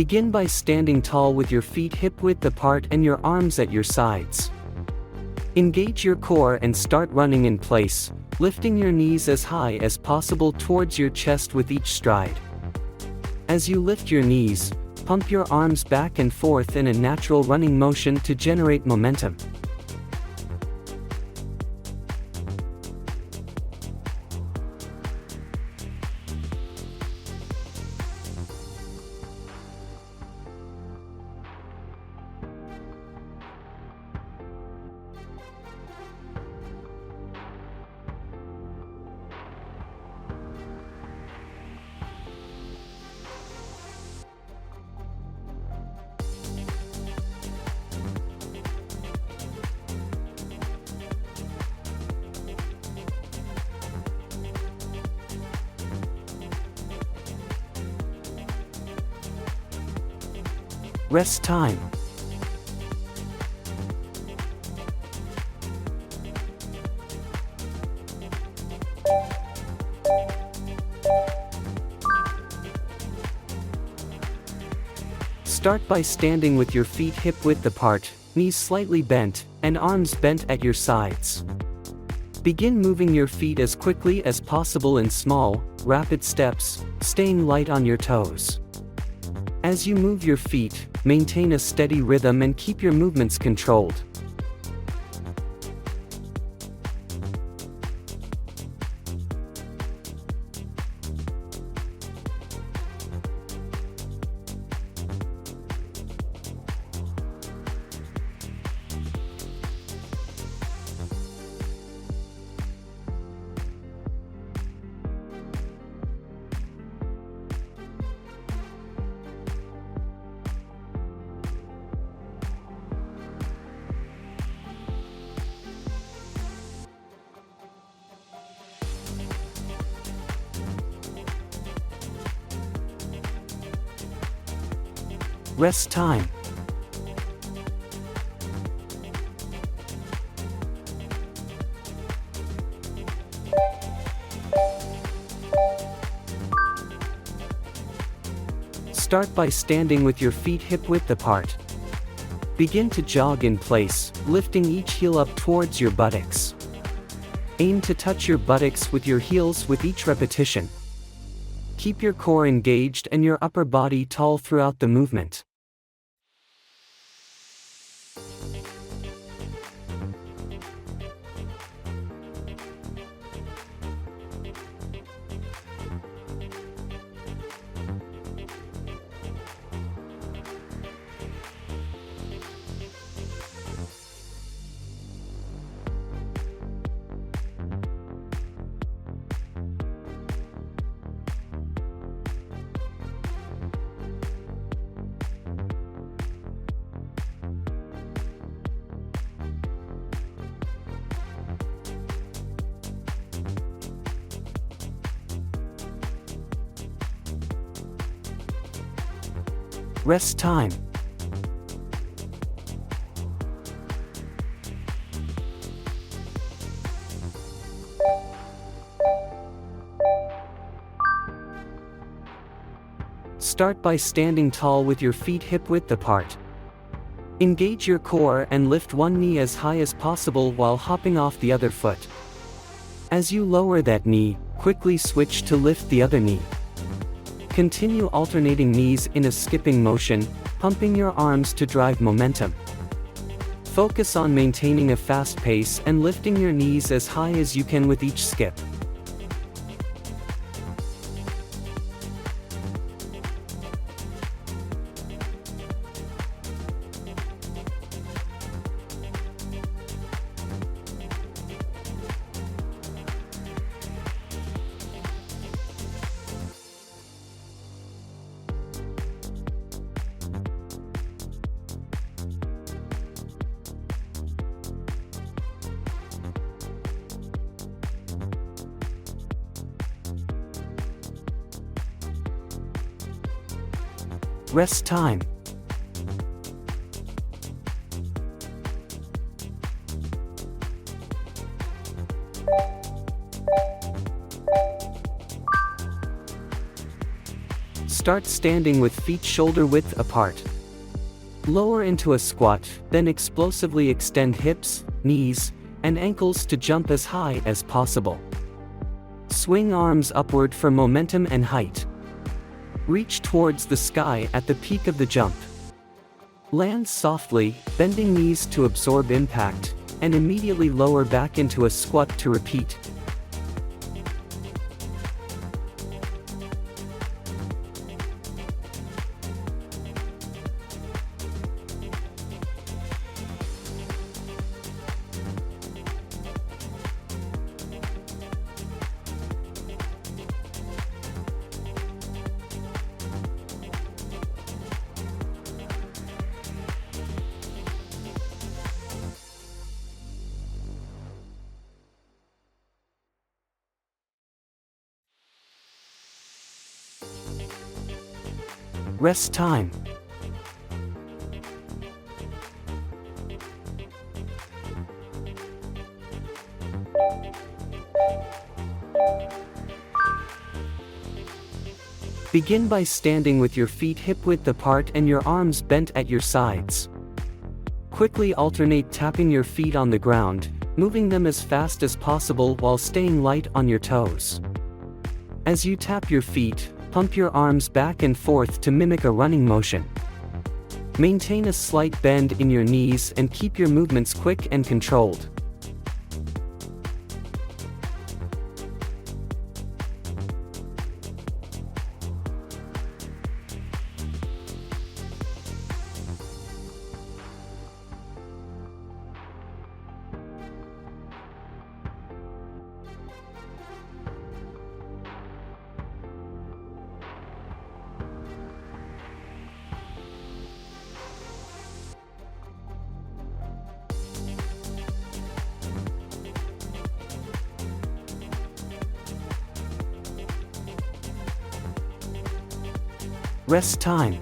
Begin by standing tall with your feet hip-width apart and your arms at your sides. Engage your core and start running in place, lifting your knees as high as possible towards your chest with each stride. As you lift your knees, pump your arms back and forth in a natural running motion to generate momentum. Rest time. Start by standing with your feet hip-width apart, knees slightly bent, and arms bent at your sides. Begin moving your feet as quickly as possible in small, rapid steps, staying light on your toes. As you move your feet, maintain a steady rhythm and keep your movements controlled. Rest time. Start by standing with your feet hip-width apart. Begin to jog in place, lifting each heel up towards your buttocks. Aim to touch your buttocks with your heels with each repetition. Keep your core engaged and your upper body tall throughout the movement. Rest time. Start by standing tall with your feet hip-width apart. Engage your core and lift one knee as high as possible while hopping off the other foot. As you lower that knee, quickly switch to lift the other knee. Continue alternating knees in a skipping motion, pumping your arms to drive momentum. Focus on maintaining a fast pace and lifting your knees as high as you can with each skip. Rest time. Start standing with feet shoulder width apart. Lower into a squat, then explosively extend hips, knees, and ankles to jump as high as possible. Swing arms upward for momentum and height. Reach towards the sky at the peak of the jump. Land softly, bending knees to absorb impact, and immediately lower back into a squat to repeat. Rest time. Begin by standing with your feet hip-width apart and your arms bent at your sides. Quickly alternate tapping your feet on the ground, moving them as fast as possible while staying light on your toes. As you tap your feet, pump your arms back and forth to mimic a running motion. Maintain a slight bend in your knees and keep your movements quick and controlled. Rest time.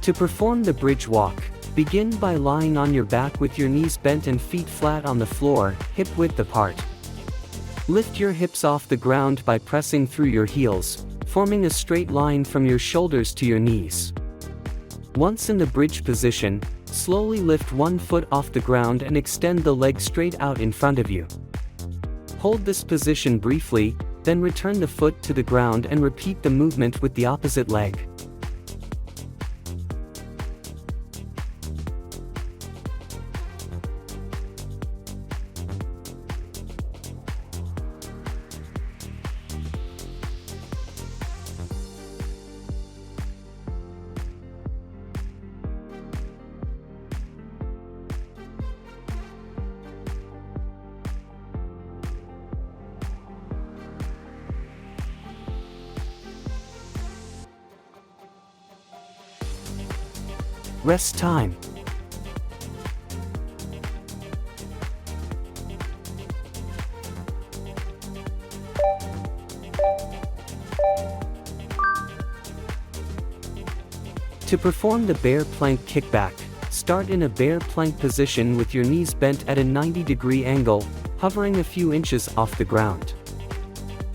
To perform the bridge walk, begin by lying on your back with your knees bent and feet flat on the floor, hip width apart. Lift your hips off the ground by pressing through your heels, forming a straight line from your shoulders to your knees. Once in the bridge position, slowly lift one foot off the ground and extend the leg straight out in front of you. Hold this position briefly, then return the foot to the ground and repeat the movement with the opposite leg. Rest time. To perform the bear plank kickback, start in a bear plank position with your knees bent at a 90-degree angle, hovering a few inches off the ground.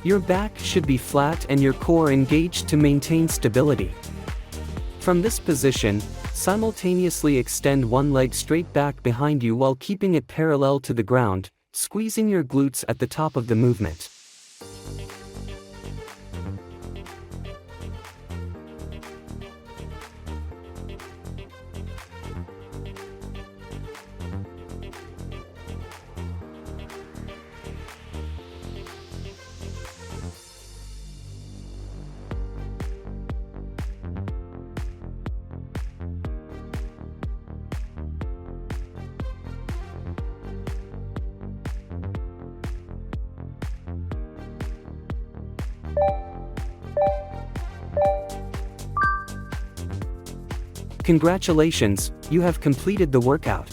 Your back should be flat and your core engaged to maintain stability. From this position, simultaneously extend one leg straight back behind you while keeping it parallel to the ground, squeezing your glutes at the top of the movement. Congratulations, you have completed the workout.